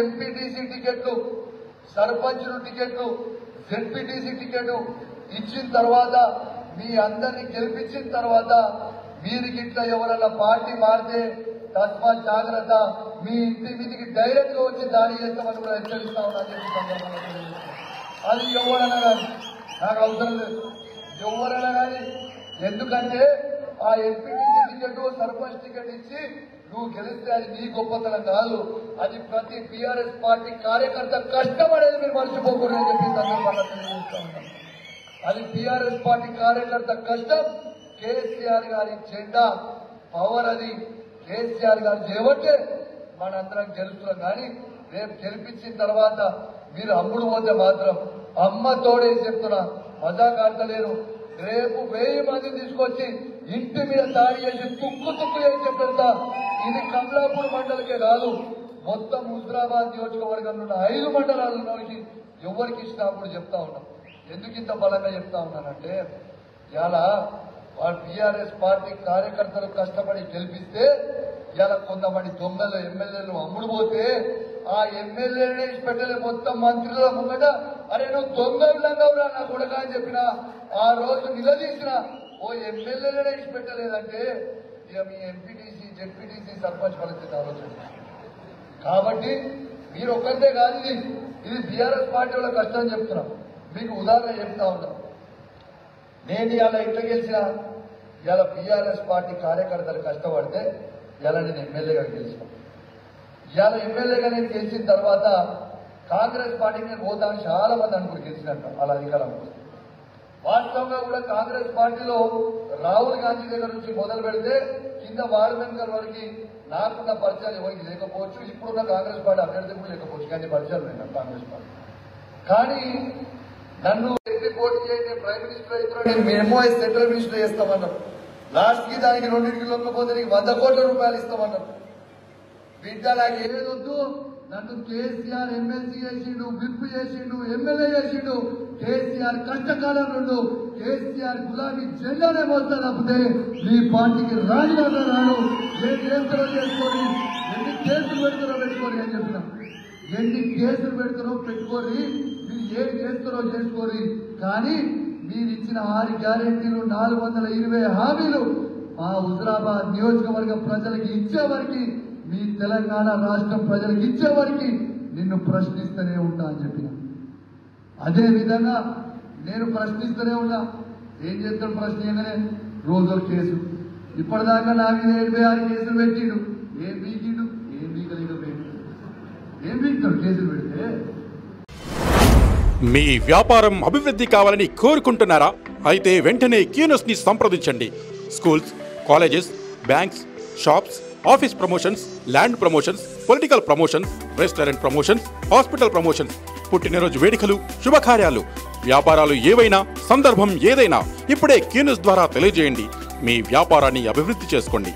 MPTC టికెట్లు, సర్పంచులు టికెట్లు, జెడ్పీటీసీ టికెట్ ఇచ్చిన తర్వాత మీ అందరినీ గెలిపించిన తర్వాత మీరు గిట్లా ఎవరన్నా పార్టీ మారితే తస్మాత్ జాగ్రత్త, మీ ఇంటి మీదికి డైరెక్ట్ గా వచ్చి దాడి చేస్తామని కూడా హెచ్చరిస్తా ఉన్నా చెప్పి సందర్భంగా అది ఎవరన్నా కానీ నాకు అవసరం లేదు, ఎవరైనా కానీ. ఎందుకంటే ఆ ఎంపీటీసీ టికెట్, సర్పంచ్ టికెట్ ఇచ్చి నువ్వు గెలిస్తే అది నీ గొప్పతనం కాదు, అది ప్రతి టీఆర్ఎస్ పార్టీ కార్యకర్త కష్టపడేది మీరు మర్చిపోకూడదు అని చెప్పి సందర్భంగా తెలియజేస్తా ఉన్నాం. అది టీఆర్ఎస్ పార్టీ కార్యకర్త కష్టం. కేసీఆర్ గారి జెండా పవర్, అది కేసీఆర్ గారు చేయబట్టే మనందరం గెలుస్తున్నాం. కానీ రేపు గెలిపించిన తర్వాత మీరు అమ్ముడు పోతే మాత్రం అమ్మ తోడే చెప్తున్నా, మజాక్ ఆడతలేరు. రేపు 1000 మందిని తీసుకొచ్చి ఇంటి మీద దాడి చేసి తుక్కు చేసి చెప్తా. ఇది కమలాపూర్ మండలికే కాదు, మొత్తం హుజరాబాద్ నియోజకవర్గంలో ఉన్న 5 మండలాల్లోకి ఎవరికి ఇచ్చినప్పుడు చెప్తా ఉన్నాం. ఎందుకు ఇంత బలంగా చెప్తా ఉన్నానంటే, ఇలా వాళ్ళ టీఆర్ఎస్ పార్టీ కార్యకర్తలు కష్టపడి గెలిపిస్తే ఇలా కొంతమంది దొంగలు ఎమ్మెల్యేలు అమ్ముడు పోతే ఆ ఎమ్మెల్యేనే పెట్టలే మొత్తం మంత్రుల ముంగట, అరే నువ్వు దొంగలంగా నా కొడుక అని చెప్పిన ఆ రోజు నిలదీసిన ఓ ఎమ్మెల్యేనే పెట్టలేదంటే ఇక మీ ఎంపీటీసీ, జెడ్పీటీసీ, సర్పంచ్ పరిస్థితి ఆలోచన. కాబట్టి మీరు ఒక్కరితే కాదు, ఇది బీఆర్ఎస్ పార్టీ వాళ్ళ కష్టం చెప్తున్నాం. మీకు ఉదాహరణ చెప్తా ఉన్నాం. నేను ఇలా ఇట్లా గెలిచిన ఇలా బీఆర్ఎస్ పార్టీ కార్యకర్తలు కష్టపడితే ఇలా నేను ఎమ్మెల్యేగా గెలిచిన. ఇలా ఎమ్మెల్యేగా నేను గెలిచిన తర్వాత కాంగ్రెస్ పార్టీకి నేను పోతాను చాలా మంది అనుకుని గెలిచినట్టు అలా అధికారం. వాస్తవంగా కూడా కాంగ్రెస్ పార్టీలో రాహుల్ గాంధీ దగ్గర నుంచి మొదలు పెడితే కింద వార్డెన్కర్ వరకు నాకున్న పరిచయాలు ఎవరికి లేకపోవచ్చు, ఇప్పుడున్న కాంగ్రెస్ పార్టీ అభ్యర్థి కూడా లేకపోవచ్చు, కానీ పరిచయాలు ఉన్నాయి కాంగ్రెస్ పార్టీ. కానీ నన్ను పోటీ చేయండి, ప్రైమ్ మినిస్టర్ అవుతున్నాడు, నేను ఎంఓఎస్ సెంట్రల్ మినిస్టర్ చేస్తామన్నారు. లాస్ట్ కి దానికి 2 లొంగపోతే నీకు 100 కోట్ల రూపాయలు ఇస్తామన్నారు. బిడ్డ నాకు ఏదొద్దు, నన్ను కేసీఆర్ ఎమ్మెల్సీ చేసిండు, విప్ చేసిండు, ఎమ్మెల్యే చేసిండు. కేసీఆర్ కష్టకాలం నుండు కేసీఆర్ గులాబీ జెండానే మోస్తా తప్పితే ఈ పార్టీకి రాజుగా రాడు. ఏం చేస్తారో చేసుకొని, ఎన్ని కేసులు పెడతారో పెట్టుకోరి అని చెప్పిన. ఎన్ని కేసులు పెడతారో పెట్టుకోరి, మీరు ఏం చేస్తారో చేసుకోరి. కానీ మీరు ఇచ్చిన 6 గ్యారెంటీలు, 420 హామీలు మా హుజరాబాద్ నియోజకవర్గ ప్రజలకు ఇచ్చేవారికి, మీ తెలంగాణ రాష్ట్రం ప్రజలకు ఇచ్చేవారికి నిన్ను ప్రశ్నిస్తూనే ఉంటా అని చెప్పిన. అదే విధంగా నేను ప్రశ్నిస్తూనే ఉన్నా. ఏం చేస్తాడు ప్రశ్నగానే రోజు కేసు. ఇప్పటిదాకా నా మీద 76 కేసులు పెట్టిండు. ఏం బీకిండు, ఏం బీకలేకపోయిండు. ఏం బీకుతాడు కేసులు పెడితే? మీ వ్యాపారం అభివృద్ధి కావాలని కోరుకుంటున్నారా? అయితే వెంటనే క్యూనస్ ని సంప్రదించండి. Schools, colleges, banks, shops, office promotions, land promotions, political promotions, restaurant promotions, hospital promotions, పుట్టినరోజు వేడుకలు, శుభకార్యాలు, వ్యాపారాలు ఏవైనా, సందర్భం ఏదైనా ఇప్పుడే క్యూనస్ ద్వారా తెలియజేయండి. మీ వ్యాపారాన్ని అభివృద్ధి చేసుకోండి.